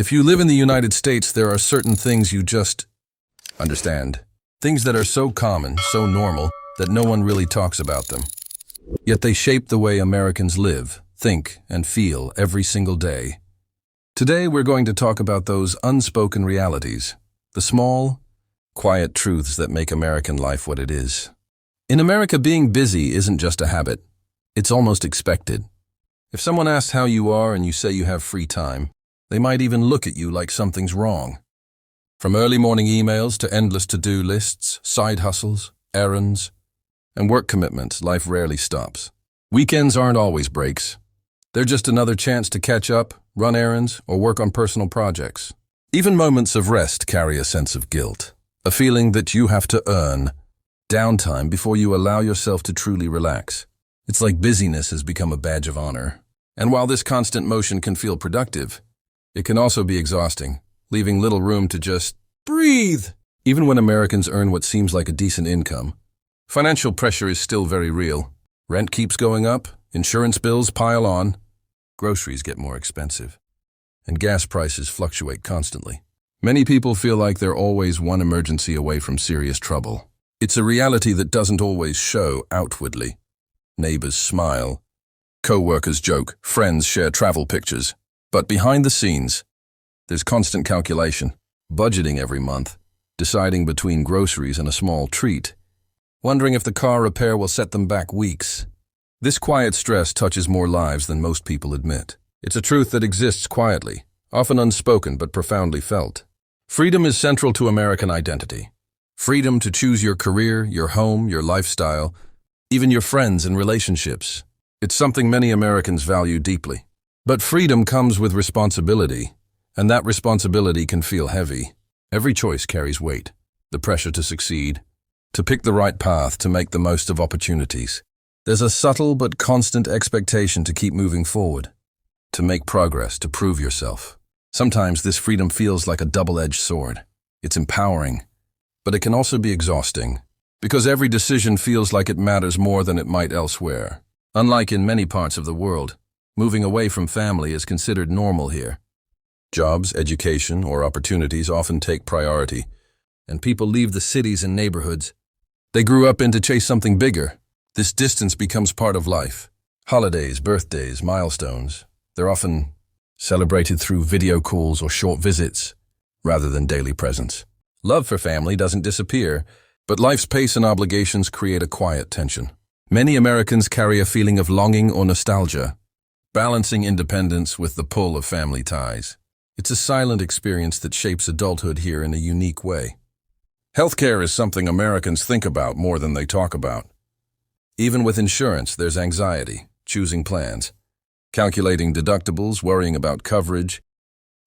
If you live in the United States, there are certain things you just understand. Things that are so common, so normal, that no one really talks about them. Yet they shape the way Americans live, think, and feel every single day. Today we're going to talk about those unspoken realities, the small, quiet truths that make American life what it is. In America, being busy isn't just a habit. It's almost expected. If someone asks how you are and you say you have free time, they might even look at you like something's wrong. From early morning emails to endless to-do lists, side hustles, errands, and work commitments, life rarely stops. Weekends aren't always breaks. They're just another chance to catch up, run errands, or work on personal projects. Even moments of rest carry a sense of guilt, a feeling that you have to earn downtime before you allow yourself to truly relax. It's like busyness has become a badge of honor. And while this constant motion can feel productive, it can also be exhausting, leaving little room to just breathe. Even when Americans earn what seems like a decent income, financial pressure is still very real. Rent keeps going up, insurance bills pile on, groceries get more expensive, and gas prices fluctuate constantly. Many people feel like they're always one emergency away from serious trouble. It's a reality that doesn't always show outwardly. Neighbors smile, co-workers joke, friends share travel pictures. But behind the scenes, there's constant calculation, budgeting every month, deciding between groceries and a small treat, wondering if the car repair will set them back weeks. This quiet stress touches more lives than most people admit. It's a truth that exists quietly, often unspoken but profoundly felt. Freedom is central to American identity. Freedom to choose your career, your home, your lifestyle, even your friends and relationships. It's something many Americans value deeply. But freedom comes with responsibility, and that responsibility can feel heavy. Every choice carries weight. The pressure to succeed, to pick the right path, to make the most of opportunities. There's a subtle but constant expectation to keep moving forward, to make progress, to prove yourself. Sometimes this freedom feels like a double-edged sword. It's empowering, but it can also be exhausting, because every decision feels like it matters more than it might elsewhere. Unlike in many parts of the world, moving away from family is considered normal here. Jobs, education, or opportunities often take priority, and people leave the cities and neighborhoods they grew up in to chase something bigger. This distance becomes part of life. Holidays, birthdays, milestones, they're often celebrated through video calls or short visits, rather than daily presence. Love for family doesn't disappear, but life's pace and obligations create a quiet tension. Many Americans carry a feeling of longing or nostalgia, balancing independence with the pull of family ties. It's a silent experience that shapes adulthood here in a unique way. Healthcare is something Americans think about more than they talk about. Even with insurance, there's anxiety, choosing plans, calculating deductibles, worrying about coverage,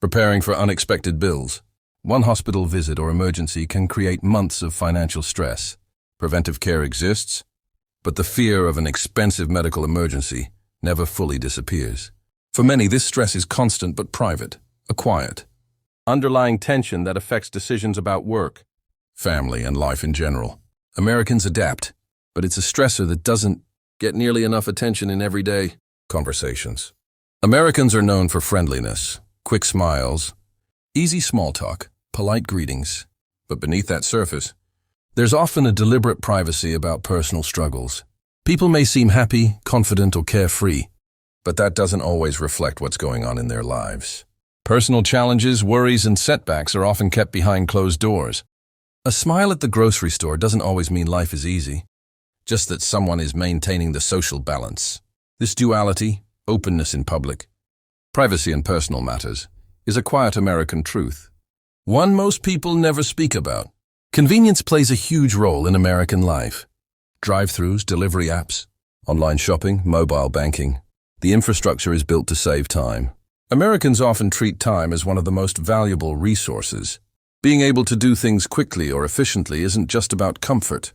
preparing for unexpected bills. One hospital visit or emergency can create months of financial stress. Preventive care exists, but the fear of an expensive medical emergency never fully disappears. For many, this stress is constant but private, a quiet, underlying tension that affects decisions about work, family, and life in general. Americans adapt, but it's a stressor that doesn't get nearly enough attention in everyday conversations. Americans are known for friendliness, quick smiles, easy small talk, polite greetings, but beneath that surface, there's often a deliberate privacy about personal struggles. People may seem happy, confident, or carefree, but that doesn't always reflect what's going on in their lives. Personal challenges, worries, and setbacks are often kept behind closed doors. A smile at the grocery store doesn't always mean life is easy, just that someone is maintaining the social balance. This duality, openness in public, privacy in personal matters, is a quiet American truth. One most people never speak about. Convenience plays a huge role in American life. Drive-thrus, delivery apps, online shopping, mobile banking. The infrastructure is built to save time. Americans often treat time as one of the most valuable resources. Being able to do things quickly or efficiently isn't just about comfort.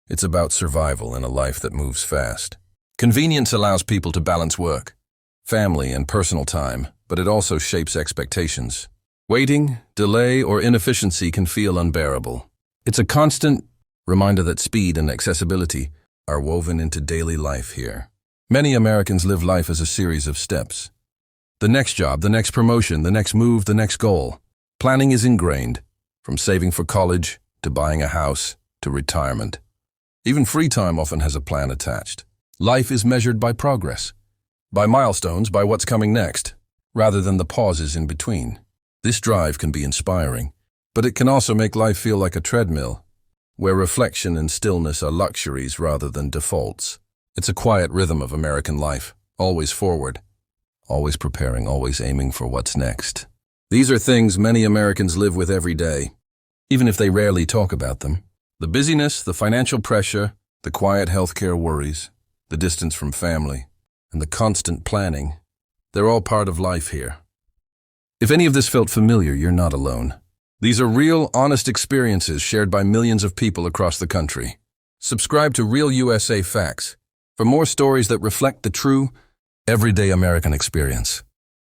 It's about survival in a life that moves fast. Convenience allows people to balance work, family, and personal time, but it also shapes expectations. Waiting, delay, or inefficiency can feel unbearable. It's a constant reminder that speed and accessibility are woven into daily life here. Many Americans live life as a series of steps. The next job, the next promotion, the next move, the next goal. Planning is ingrained, from saving for college, to buying a house, to retirement. Even free time often has a plan attached. Life is measured by progress, by milestones, by what's coming next, rather than the pauses in between. This drive can be inspiring, but it can also make life feel like a treadmill, where reflection and stillness are luxuries rather than defaults. It's a quiet rhythm of American life, always forward, always preparing, always aiming for what's next. These are things many Americans live with every day, even if they rarely talk about them. The busyness, the financial pressure, the quiet healthcare worries, the distance from family, and the constant planning, they're all part of life here. If any of this felt familiar, you're not alone. These are real, honest experiences shared by millions of people across the country. Subscribe to Real USA Facts for more stories that reflect the true, everyday American experience.